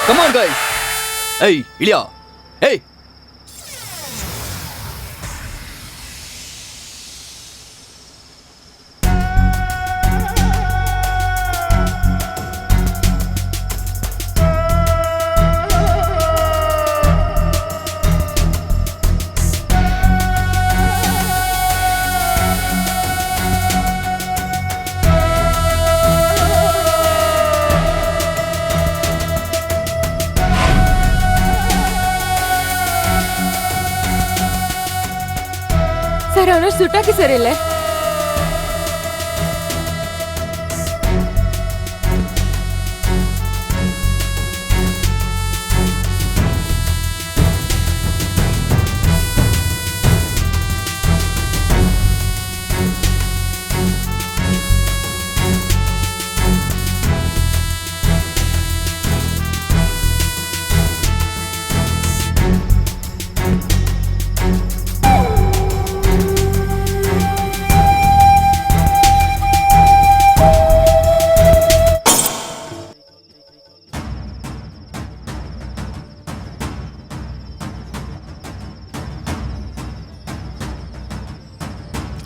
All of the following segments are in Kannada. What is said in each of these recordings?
Come on guys. ಏಯ್ ಇಳಿಯೋ. ಏಯ್ ಸರ್ ಅವನು ಸುಟ್ಟಾಕಿ ಸರ್ ಇಲ್ಲೇ.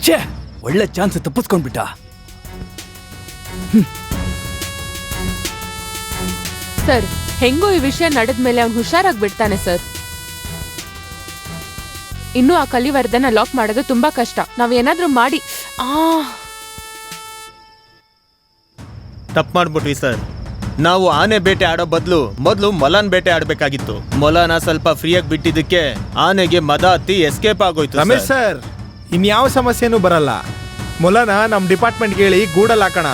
ಛೇ, ಒಳ್ಳೆ ಚಾನ್ಸ್ ತಪ್ಪಿಸ್ಕೊಂಡ್ಬಿಟ್ಟ. ಸರ್ ಹೆಂಗೋ ಈ ವಿಷಯ ನಡೆದ್ಮೇಲೆ ಅವ್ನು ಹುಷಾರಾಗಿ ಬಿಡ್ತಾನೆ ಸರ್. ಇನ್ನು ಆ ಕಲಿವರ್ಧನ ಲಾಕ್ ಮಾಡೋದು ತುಂಬಾ ಕಷ್ಟ. ನಾವೇನಾದ್ರೂ ಮಾಡಿ ತಪ್ಪು ಮಾಡ್ಬಿಟ್ವಿ ಸರ್. ನಾವು ಆನೆ ಬೇಟೆ ಆಡೋ ಮೊದಲು ಮೊಲನ್ ಬೇಟೆ ಆಡಬೇಕಾಗಿತ್ತು. ಮೊಲನ ಸ್ವಲ್ಪ ಫ್ರೀಯಾಗಿ ಬಿಟ್ಟಿದ್ದಕ್ಕೆ ಆನೆಗೆ ಮದ ಹತ್ತಿ ಎಸ್ಕೇಪ್ ಆಗೋಯ್ತು. ರಮೇಶ್ ಸರ್, ಇನ್ಯಾವ ಸಮಸ್ಯೆನೂ ಬರಲ್ಲ. ಮೊಲನ ನಮ್ಮ ಡಿಪಾರ್ಟ್ಮೆಂಟ್ಗೆ ಹೇಳಿ ಗೂಡಲ್ಲಿ ಹಾಕೋಣ.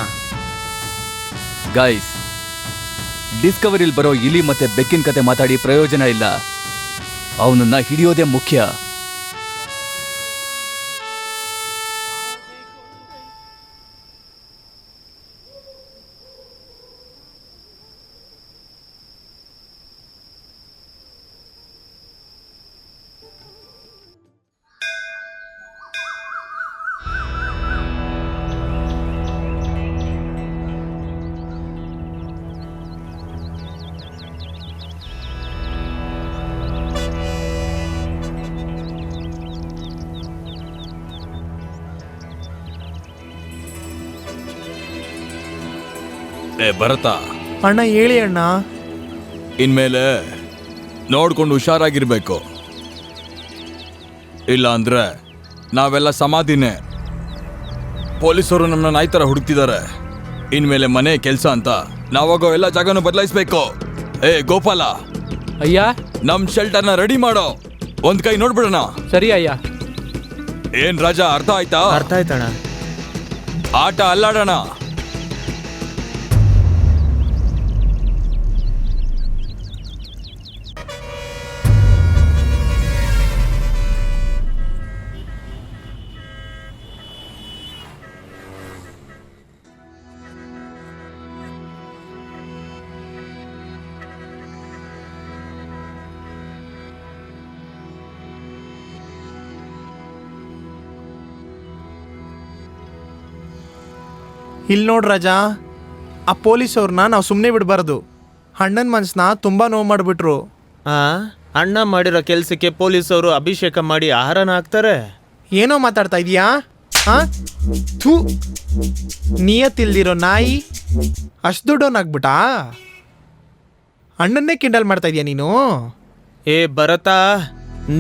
ಗೈಸ್, ಡಿಸ್ಕವರಿಲ್ ಬರೋ ಇಲಿ ಮತ್ತೆ ಬೆಕ್ಕಿನ ಕತೆ ಮಾತಾಡಿ ಪ್ರಯೋಜನ ಇಲ್ಲ. ಅವನನ್ನ ಹಿಡಿಯೋದೇ ಮುಖ್ಯ. ಭರತ ಅಣ್ಣ ಹೇಳಿ ಅಣ್ಣ. ಇನ್ಮೇಲೆ ನೋಡ್ಕೊಂಡು ಹುಷಾರಾಗಿರ್ಬೇಕು. ಇಲ್ಲ ಅಂದ್ರೆ ನಾವೆಲ್ಲ ಸಮಾಧಿನೇ. ಪೊಲೀಸರು ನಮ್ಮನ್ನ ನಾಯಿ ತರ ಹುಡುಕ್ತಿದ್ದಾರೆ. ಇನ್ಮೇಲೆ ಮನೆ ಕೆಲಸ ಅಂತ ನಾವಾಗೋ ಎಲ್ಲ ಜಾಗನೂ ಬದಲಾಯಿಸ್ಬೇಕು. ಗೋಪಾಲ, ಅಯ್ಯ, ನಮ್ ಶೆಲ್ಟರ್ನ ರೆಡಿ ಮಾಡೋ. ಒಂದ್ ಕೈ ನೋಡ್ಬಿಡೋಣ. ಸರಿ ಅಯ್ಯ. ಏನ್ ರಾಜ, ಅರ್ಥ ಆಯ್ತಾ? ಅರ್ಥ ಆಯ್ತಣ್ಣ. ಆಟ ಅಲ್ಲಾಡೋಣ. ಇಲ್ಲಿ ನೋಡ್ ರಾಜ, ಆ ಪೊಲೀಸವ್ರನ್ನ ನಾವು ಸುಮ್ಮನೆ ಬಿಡಬಾರ್ದು. ಅಣ್ಣನ ಮನ್ಸನ್ನ ತುಂಬಾ ನೋವು ಮಾಡಿಬಿಟ್ರು. ಅಣ್ಣ ಮಾಡಿರೋ ಕೆಲ್ಸಕ್ಕೆ ಪೊಲೀಸವರು ಅಭಿಷೇಕ ಮಾಡಿ ಆಹಾರನ ಹಾಕ್ತಾರೆ. ಏನೋ ಮಾತಾಡ್ತಾ ಇದೀಯಾ? ಥೂ, ನಿಯತ್ತಿಲ್ದಿರೋ ನಾಯಿ ಅಷ್ಟು ದೊಡ್ಡವನಾಗ್ಬಿಟ್ಟಾ? ಅಣ್ಣನ್ನೇ ಕಿಂಡಲ್ ಮಾಡ್ತಾ ಇದೀಯ ನೀನು? ಭರತ,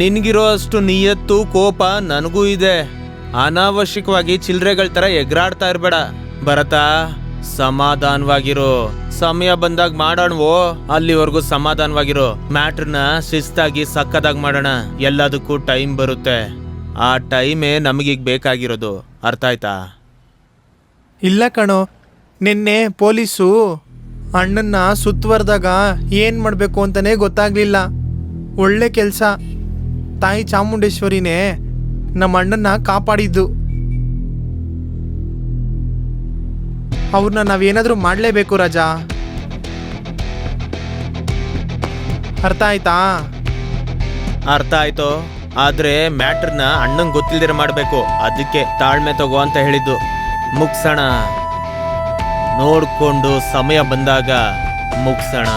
ನಿನ್ಗಿರೋ ಅಷ್ಟು ನಿಯತ್ತು ಕೋಪ ನನಗೂ ಇದೆ. ಅನಾವಶ್ಯಕವಾಗಿ ಚಿಲ್ರೆಗಳ ತರ ಎಗರಾಡ್ತಾ ಇರ್ಬೇಡ ಭರತ. ಸಮಾಧಾನವಾಗಿರೋ. ಸಮಯ ಬಂದಾಗ ಮಾಡೋಣವೋ, ಅಲ್ಲಿವರೆಗೂ ಸಮಾಧಾನವಾಗಿರೋ. ಮ್ಯಾಟ್ರನ್ನ ಶಿಸ್ತಾಗಿ ಸಕ್ಕದಾಗಿ ಮಾಡೋಣ. ಎಲ್ಲದಕ್ಕೂ ಟೈಮ್ ಬರುತ್ತೆ. ಆ ಟೈಮೇ ನಮಗೀಗ ಬೇಕಾಗಿರೋದು. ಅರ್ಥ ಆಯ್ತಾ? ಇಲ್ಲ ಕಣೋ, ನಿನ್ನೆ ಪೊಲೀಸು ಅಣ್ಣನ್ನ ಸುತ್ತುವರೆದಾಗ ಏನು ಮಾಡಬೇಕು ಅಂತಲೇ ಗೊತ್ತಾಗಲಿಲ್ಲ. ಒಳ್ಳೆ ಕೆಲಸ, ತಾಯಿ ಚಾಮುಂಡೇಶ್ವರಿನೇ ನಮ್ಮ ಅಣ್ಣನ್ನ ಕಾಪಾಡಿದ್ದು. ಅವ್ರನ್ನ ನಾವೇನಾದರೂ ಮಾಡಲೇಬೇಕು ರಾಜ. ಅರ್ಥ ಆಯ್ತಾ? ಅರ್ಥ ಆಯ್ತು. ಆದ್ರೆ ಮ್ಯಾಟ್ರನ್ನ ಅಣ್ಣಂಗೆ ಗೊತ್ತಿಲ್ದಿರ ಮಾಡಬೇಕು. ಅದಕ್ಕೆ ತಾಳ್ಮೆ ತಗೋ ಅಂತ ಹೇಳಿದ್ದು. ಮುಗ್ಸೋಣ, ನೋಡ್ಕೊಂಡು ಸಮಯ ಬಂದಾಗ ಮುಗ್ಸೋಣ.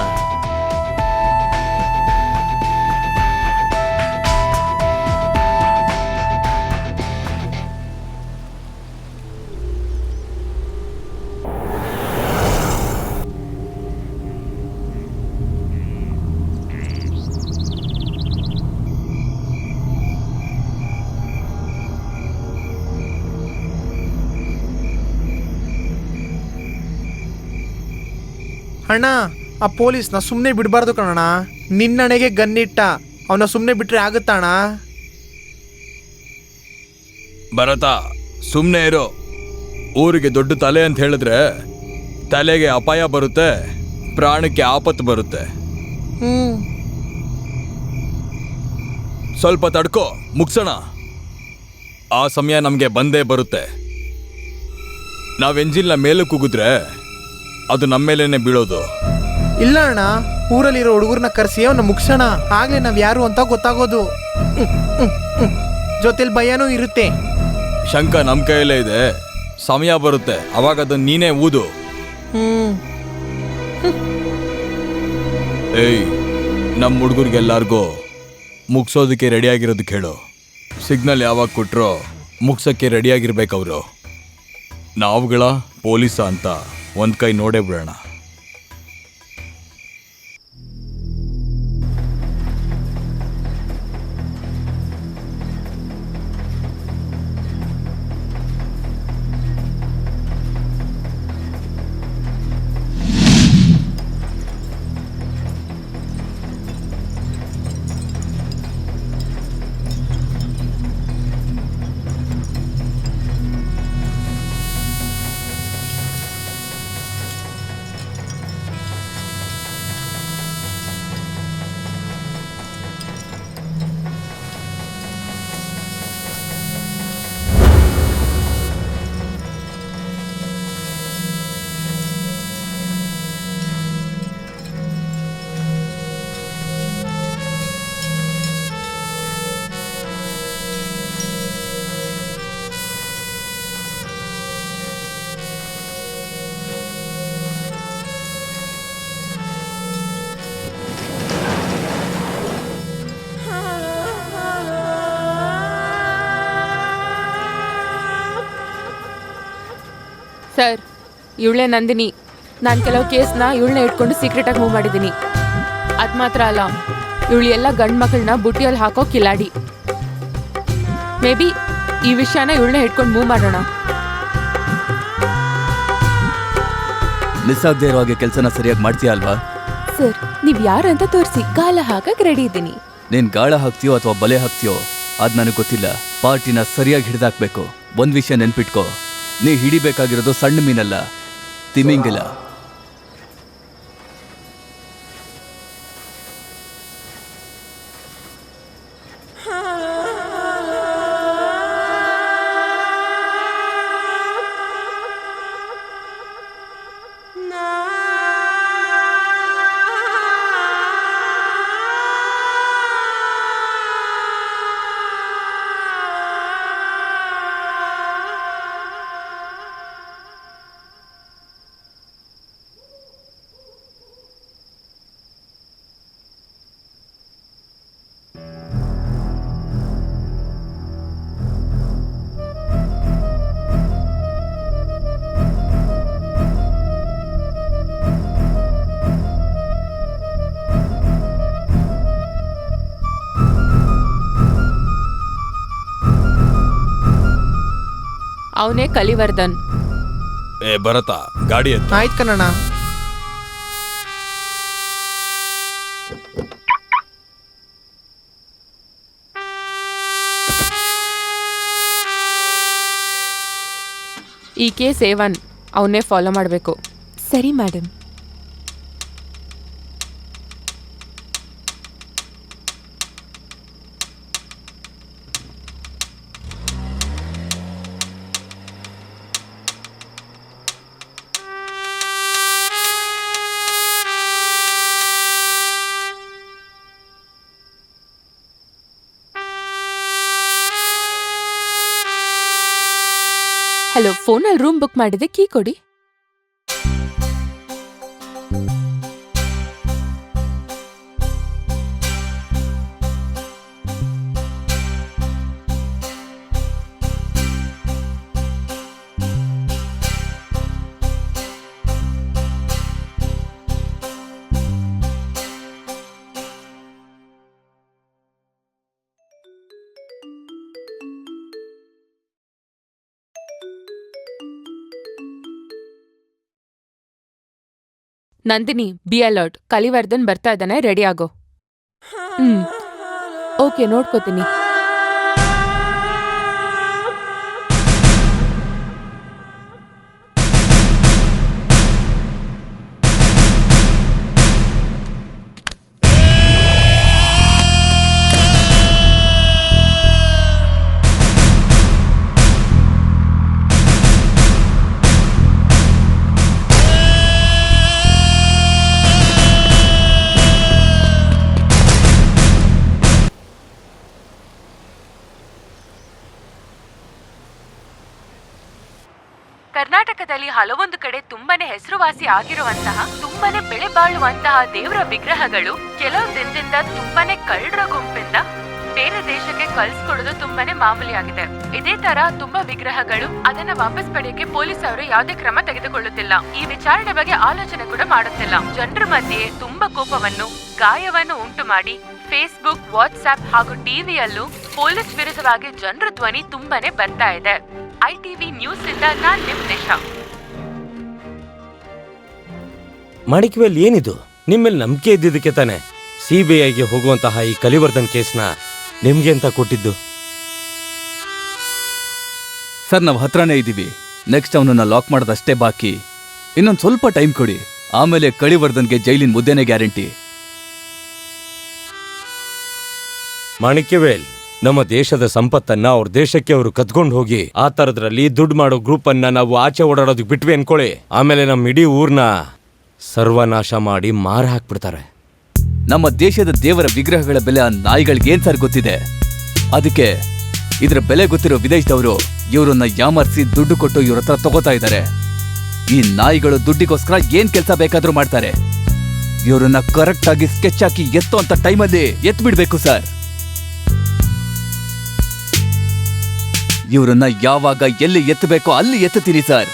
ಅಣ್ಣ ಆ ಪೊಲೀಸ್ನ ಸುಮ್ಮನೆ ಬಿಡಬಾರ್ದು ಕಣಣ್ಣ. ನಿನ್ನಣೆಗೆ ಗನ್ನಿಟ್ಟ ಅವನ ಸುಮ್ಮನೆ ಬಿಟ್ರೆ ಆಗುತ್ತಣ್ಣ? ಭರತ ಸುಮ್ಮನೆ ಇರು. ಊರಿಗೆ ದೊಡ್ಡ ತಲೆ ಅಂತ ಹೇಳಿದ್ರೆ ತಲೆಗೆ ಅಪಾಯ ಬರುತ್ತೆ, ಪ್ರಾಣಕ್ಕೆ ಆಪತ್ತು ಬರುತ್ತೆ. ಸ್ವಲ್ಪ ತಡ್ಕೋ, ಮುಗ್ಸೋಣ. ಆ ಸಮಯ ನಮಗೆ ಬಂದೇ ಬರುತ್ತೆ. ನಾವು ಎಂಜಿನ್ನ ಮೇಲೆ ಕೂಗಿದ್ರೆ ಅದು ನಮ್ಮ ಮೇಲೇನೆ ಬೀಳೋದು. ಇಲ್ಲ ಅಣ್ಣ, ಊರಲ್ಲಿರೋ ಹುಡುಗರನ್ನ ಕರೆಸಿ ಅವನ್ನ ಮುಗ್ಸೋಣ. ಆಗ್ಲೇ ನಾವ್ ಯಾರು ಅಂತ ಗೊತ್ತಾಗೋದು. ಜೊತೆಲಿ ಭಯನೂ ಇರುತ್ತೆ. ಶಂಕ ನಮ್ಮ ಕೈಯಲ್ಲೇ ಇದೆ. ಸಮಯ ಬರುತ್ತೆ, ಅವಾಗ ಅದನ್ನ ನೀನೇ ಊದು. ಏಯ್, ನಮ್ಮ ಹುಡುಗರಿಗೆಲ್ಲಾರ್ಗೂ ಮುಗ್ಸೋದಕ್ಕೆ ರೆಡಿಯಾಗಿರೋದಕ್ಕೆ ಹೇಳು. ಸಿಗ್ನಲ್ ಯಾವಾಗ ಕೊಟ್ರೋ ಮುಗ್ಸೋಕ್ಕೆ ರೆಡಿಯಾಗಿರ್ಬೇಕವ್ರು. ನಾವುಗಳ ಪೊಲೀಸ ಅಂತ ಒಂದು ಕೈ ನೋಡೇ ಬಿಡೋಣ. ಸರ್, ಇವಳೇ ನಂದಿನಿ. ನಾನು ಕೆಲವು ಕೇಸ್ನ ಇವಳನ್ನ ಇಟ್ಕೊಂಡು ಸೀಕ್ರೆಟಾಗಿ ಮೂವ್ ಮಾಡಿದ್ದೀನಿ. ಅದು ಮಾತ್ರ ಅಲ್ಲ, ಇವಳು ಎಲ್ಲ ಗಂಡು ಮಕ್ಕಳನ್ನ ಬುಟ್ಟಿಯಲ್ಲಿ ಹಾಕೋ ಕಿಲಾಡಿ. ಮೇ ಬಿ ಈ ವಿಷಯನ ಇವಳನ್ನ ಇಟ್ಕೊಂಡು ಮೂವ್ ಮಾಡೋಣ. ಮಿಸ್ ಆಗದೆ ಇರೋ ಹಾಗೆ ಕೆಲಸನ ಸರಿಯಾಗಿ ಮಾಡ್ತೀಯ ಅಲ್ವಾ? ಸರ್, ನೀವು ಯಾರಂತ ತೋರಿಸಿ ಗಾಳ ಹಾಕಕ್ಕೆ ರೆಡಿ ಇದ್ದೀನಿ. ನೀನ್ ಗಾಳ ಹಾಕ್ತೀಯೋ ಅಥವಾ ಬಲೆ ಹಾಕ್ತೀಯೋ ಅದ್ ನನಗೆ ಗೊತ್ತಿಲ್ಲ. ಪಾರ್ಟಿನ ಸರಿಯಾಗಿ ಹಿಡಿದಾಕ್ಬೇಕು. ಒಂದ್ ವಿಷಯ ನೆನ್ಪಿಟ್ಕೋ, ನೀ ಹಿಡಿಬೇಕಾಗಿರೋದು ಸಣ್ಣ ಮೀನಲ್ಲ, ತಿಮಿಂಗಿಲ. ಅವನೇ ಕಲಿವರ್ಧನ್. ಏ ಭರತ, ಗಾಡಿ ಎತ್ತು. ಆಯ್ತು ಕಣಣ್ಣ. ಈ ಕೇಸ್ A1 ಅವನ್ನೇ ಫಾಲೋ ಮಾಡಬೇಕು. ಸರಿ ಮೇಡಮ್. ಹಲೋ, ಫೋನಲ್ಲಿ ರೂಮ್ ಬುಕ್ ಮಾಡಿದೆ, ಕೀ ಕೊಡಿ. Nandini, be alert. ಕಲಿವರ್ಧನ್ ಬರ್ತಾ ಇದ್ದಾನೆ, ರೆಡಿ ಆಗೋ. ಓಕೆ, ನೋಡ್ಕೋತೀನಿ. ಕರ್ನಾಟಕದಲ್ಲಿ ಹಲವೊಂದು ಕಡೆ ತುಂಬಾನೇ ಹೆಸರುವಾಸಿ ಆಗಿರುವಂತಹ, ತುಂಬಾನೇ ಬೆಳೆ ಬಾಳುವಂತಹ ದೇವರ ವಿಗ್ರಹಗಳು ಕೆಲವು ದಿನದಿಂದ ತುಂಬಾನೇ ಕಳ್ಳರ ಗುಂಪಿಂದ ಬೇರೆ ದೇಶಕ್ಕೆ ಕಳ್ಸಿಕೊಡೋದು ತುಂಬಾನೇ ಮಾಮೂಲಿ ಆಗಿದೆ. ಇದೇ ತರ ತುಂಬಾ ವಿಗ್ರಹಗಳು ಅದನ್ನ ವಾಪಸ್ ಪಡೆಯಕ್ಕೆ ಪೊಲೀಸ್ ಅವರು ಯಾವುದೇ ಕ್ರಮ ತೆಗೆದುಕೊಳ್ಳುತ್ತಿಲ್ಲ. ಈ ವಿಚಾರಣೆ ಬಗ್ಗೆ ಆಲೋಚನೆ ಕೂಡ ಮಾಡುತ್ತಿಲ್ಲ. ಜನರ ಮಧ್ಯೆ ತುಂಬಾ ಕೋಪವನ್ನು, ಗಾಯವನ್ನು ಉಂಟು ಮಾಡಿ ಫೇಸ್ಬುಕ್, ವಾಟ್ಸ್ಆಪ್ ಹಾಗೂ ಟಿವಿಯಲ್ಲೂ ಪೊಲೀಸ್ ವಿರುದ್ಧವಾಗಿ ಜನರ ಧ್ವನಿ ತುಂಬಾನೇ ಬರ್ತಾ ಇದೆ. ITV ನ್ಯೂಸ್ ಇಂದ ನಾನ್ ನಿಮ್ ನಿಶಾ. ಮಾಣಿಕ್ಯವೇಲ್, ಏನಿದು? ನಿಮ್ಮೇಲೆ ನಂಬಿಕೆ ಇದ್ದಿದ್ದಕ್ಕೆ ತಾನೆ CBIಗೆ ಹೋಗುವಂತಹ ಈ ಕಲಿವರ್ಧನ್ ಕೇಸ್ನ ನಿಮ್ಗೆ ಅಂತ ಕೊಟ್ಟಿದ್ದು. ಸರ್, ನಾವು ಹತ್ರನೇ ಇದ್ದೀವಿ. ನೆಕ್ಸ್ಟ್ ಅವನನ್ನ ಲಾಕ್ ಮಾಡೋದಷ್ಟೇ ಬಾಕಿ. ಇನ್ನೊಂದು ಸ್ವಲ್ಪ ಟೈಮ್ ಕೊಡಿ, ಆಮೇಲೆ ಕಳಿವರ್ಧನ್ಗೆ ಜೈಲಿನ ಮುದ್ದೆನೇ ಗ್ಯಾರಂಟಿ. ಮಾಣಿಕ್ಯವೇಲ್, ನಮ್ಮ ದೇಶದ ಸಂಪತ್ತನ್ನ ಅವ್ರ ದೇಶಕ್ಕೆ ಅವರು ಕದ್ಕೊಂಡು ಹೋಗಿ ಆ ತರದ್ರಲ್ಲಿ ದುಡ್ಡು ಮಾಡೋ ಗ್ರೂಪ್ ಅನ್ನ ನಾವು ಆಚೆ ಓಡಾಡೋದಕ್ಕೆ ಬಿಟ್ವಿ ಅನ್ಕೊಳ್ಳಿ, ಆಮೇಲೆ ನಮ್ಮ ಇಡೀ ಊರ್ನ ಸರ್ವನಾಶ ಮಾಡಿ ಮಾರ ಹಾಕ್ಬಿಡ್ತಾರೆ. ನಮ್ಮ ದೇಶದ ದೇವರ ವಿಗ್ರಹಗಳ ಬೆಲೆ ಆ ನಾಯಿಗಳಿಗೇನ್ ಸರ್ ಗೊತ್ತಿದೆ? ಅದಕ್ಕೆ ಇದ್ರ ಬೆಲೆ ಗೊತ್ತಿರೋ ವಿದೇಶದವರು ಇವರನ್ನ ಯಾಮರ್ಸಿ ದುಡ್ಡು ಕೊಟ್ಟು ಇವ್ರ ಹತ್ರ ತಗೋತಾ ಇದ್ದಾರೆ. ಈ ನಾಯಿಗಳು ದುಡ್ಡಿಗೋಸ್ಕರ ಏನ್ ಕೆಲಸ ಬೇಕಾದ್ರೂ ಮಾಡ್ತಾರೆ. ಇವರನ್ನ ಕರೆಕ್ಟ್ ಆಗಿ ಸ್ಕೆಚ್ ಹಾಕಿ ಎತ್ತೋ ಅಂತ ಟೈಮಲ್ಲಿ ಎತ್ ಬಿಡ್ಬೇಕು ಸರ್. ಇವರನ್ನ ಯಾವಾಗ ಎಲ್ಲಿ ಎತ್ತಬೇಕೋ ಅಲ್ಲಿ ಎತ್ತುತ್ತೀರಿ ಸರ್.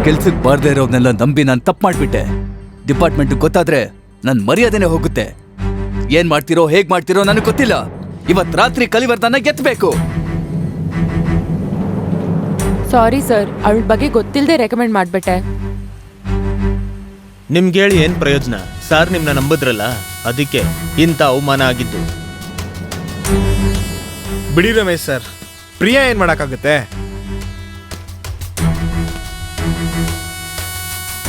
ಕೆಲ್ಸಕ್ಕೆ ಬಾರ್ದೇ ಇರೋದ್ನೆಲ್ಲ ನಂಬಿ ನಾನು ತಪ್ಪು ಮಾಡ್ಬಿಟ್ಟೆ. ಡಿಪಾರ್ಟ್ಮೆಂಟ್ ಗೊತ್ತಾದ್ರೆ ನನ್ ಮರ್ಯಾದೆನೆ ಹೋಗುತ್ತೆ. ಏನ್ ಮಾಡ್ತಿರೋ, ಹೇಗ್ ಮಾಡ್ತಿರೋ ನನಗೆ ಗೊತ್ತಿಲ್ಲ. ಇವತ್ ರಾತ್ರಿ ಕಲಿವರ್ಧನ ಎತ್ತಬೇಕು. ಸಾರಿ ಸರ್, ಅವಳ ಬಗ್ಗೆ ಗೊತ್ತಿಲ್ಲದೆ ರೆಕಮೆಂಡ್ ಮಾಡ್ಬಿಟ್ಟೆ. ನಿಮ್ಗೆ ಹೇಳಿ ಏನ್ ಪ್ರಯೋಜನ? ಸಾರ್ ನಿಮ್ನ ನಂಬಿದ್ರಲ್ಲ, ಅದಕ್ಕೆ ಇಂಥ ಅವಮಾನ ಆಗಿದ್ದು. ಬಿಡಿ ರಮೇಶ್ ಸರ್, ಪ್ರಿಯಾ ಏನ್ ಮಾಡಕ್ಕಾಗುತ್ತೆ?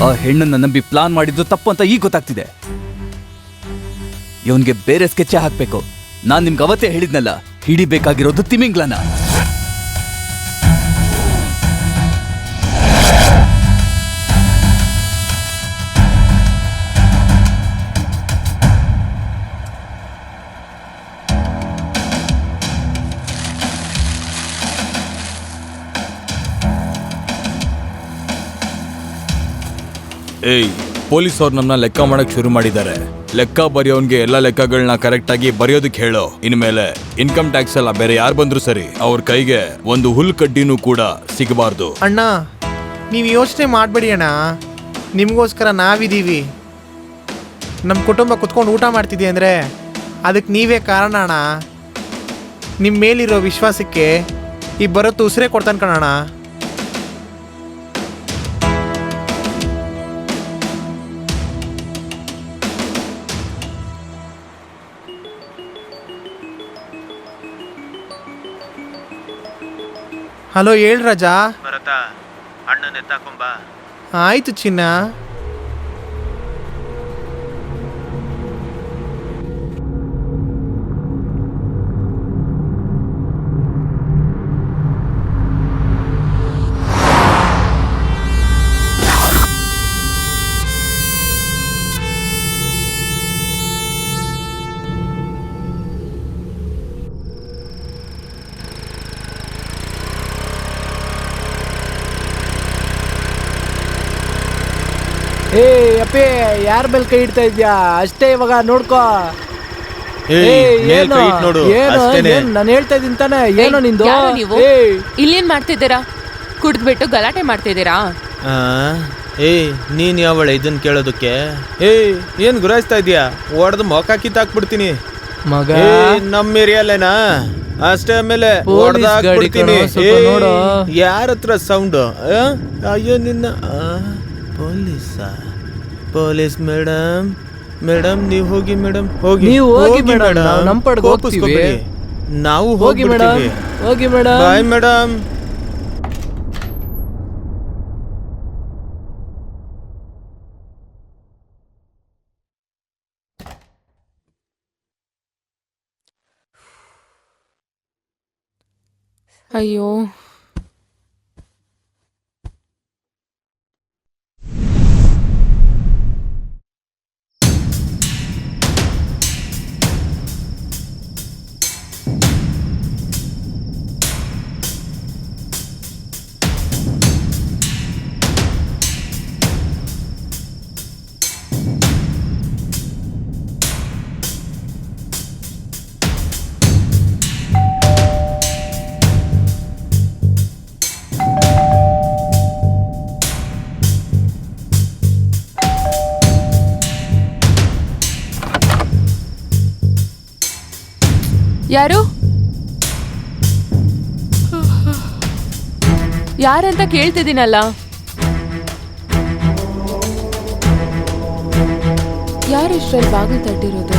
ಆ ಹೆಣ್ಣನ್ನ ನಂಬಿ ಪ್ಲಾನ್ ಮಾಡಿದ್ದು ತಪ್ಪು ಅಂತ ಈಗ ಗೊತ್ತಾಗ್ತಿದೆ. ಇವನ್ಗೆ ಬೇರೆ ಸ್ಕೆಚ್ ಹಾಕ್ಬೇಕು. ನಾನ್ ನಿಮ್ಗೆ ಅವತ್ತೇ ಹೇಳಿದ್ನಲ್ಲ, ಹಿಡಿಬೇಕಾಗಿರೋದು ತಿಮಿಂಗ್ಲನ. ಏಯ್, ಪೊಲೀಸ್ ಅವ್ರು ನಮ್ಮನ್ನ ಲೆಕ್ಕ ಮಾಡಕ್ ಶುರು ಮಾಡಿದ್ದಾರೆ. ಲೆಕ್ಕ ಬರೆಯೋನ್ಗೆ ಎಲ್ಲ ಲೆಕ್ಕಗಳನ್ನ ಕರೆಕ್ಟ್ ಆಗಿ ಬರೆಯೋದಕ್ಕೆ ಹೇಳೋ. ಇನ್ಮೇಲೆ ಇನ್ಕಮ್ ಟ್ಯಾಕ್ಸ್ ಎಲ್ಲ ಬೇರೆ ಯಾರು ಬಂದ್ರು ಸರಿ, ಅವ್ರ ಕೈಗೆ ಒಂದು ಹುಲ್ ಕಡ್ಡಿನೂ ಕೂಡ ಸಿಗಬಾರ್ದು. ಅಣ್ಣ, ನೀವು ಯೋಚನೆ ಮಾಡಬೇಡಿ ಅಣ್ಣ, ನಿಮಗೋಸ್ಕರ ನಾವಿದ್ದೀವಿ. ನಮ್ಮ ಕುಟುಂಬ ಕುತ್ಕೊಂಡು ಊಟ ಮಾಡ್ತಿದ್ದೀವಿ ಅಂದರೆ ಅದಕ್ಕೆ ನೀವೇ ಕಾರಣ ಅಣ್ಣ. ನಿಮ್ಮ ಮೇಲಿರೋ ವಿಶ್ವಾಸಕ್ಕೆ ಈ ಬರೋತ್ತು ಉಸಿರೇ ಕೊಡ್ತಾನೆ ಕಣಣ್ಣ. ಹಲೋ, ಹೇಳ್ ರಾಜಾ. ಭರತ, ಅಣ್ಣನ ಎತ್ತಾಕೊಂಬ. ಆಯ್ತು ಚಿನ್ನ. ಏ ಅಪ್ಪೇ, ಯಾರ ಮೇಲೆ ಕೈ ಇಡ್ತಾ ಇದ್ಯಾ? ಅಷ್ಟೇ, ಇವಾಗ ನೋಡ್ಕೋ. ಮೇಲ್ ಕೈ ಇಟ್ ನೋಡು ಅಷ್ಟೇನೆ. ನಾನು ಹೇಳ್ತಾ ಇದ್ದೀನಿ ತಾನೆ, ಏನೋ ನಿಂದು? ಯಾರು ನೀವು? ಇಲ್ಲೇನ್ ಮಾಡ್ತಿದ್ದೀರಾ? ಕುಡ್ದ್ಬಿಟ್ಟು ಗಲಾಟೆ ಮಾಡ್ತಿದ್ದೀರಾ? ಆ, ಏಯ್ ನೀನ್ ಯಾವಳ ಇದನ್ ಕೇಳೋದಕ್ಕೆ? ಏನ್ ಗುರಾಯಿಸ್ತಾ ಇದೀಯಾ? ಹೊಡೆದು ಮೊಕ ಕಿತ್ತಾಕ್ಬಿಡ್ತೀನಿ. ಮಗ ನಮ್ಮ ಏರಿಯಲ್ಲೇನಾ? ಅಷ್ಟೇ ಆಮೇಲೆ ಪೊಲೀಸ್ ಗಾಡಿ ಕಣೋ, ಸ್ವಲ್ಪ ನೋಡು. ಯಾರ ಹತ್ರ ಸೌಂಡ್? ಅಯ್ಯೋ ನಿನ್ನ ಪೊಲೀಸ್ ಮೇಡಮ್, ಮೇಡಮ್ ನೀವು ಹೋಗಿ ಮೇಡಮ್, ಹೋಗಿ ನೀವು ಹೋಗಿ ಹೋಗಿ ಮೇಡಮ್, ಮೇಡಮ್. ನಾವು ನಮ್ಮ ಪಾಡಿಗೆ ಕೋಪಿಸ್ಕೊಬೇಡಿ. ಹೋಗ್ತೀವಿ. ನಾವು ಹೋಗಿ ಮೇಡಮ್, ಹೋಗ್ಬಿಡ್ತೀವಿ. ಹೋಗಿ ಮೇಡಮ್. Bye madam. ಅಯ್ಯೋ, ಯಾರು ಯಾರಂತ ಕೇಳ್ತಿದ್ದೀನಲ್ಲ. ಯಾರು ಇಷ್ಟರಲ್ಲಿ ಬಾಗಿಲು ತಟ್ಟಿರೋದು?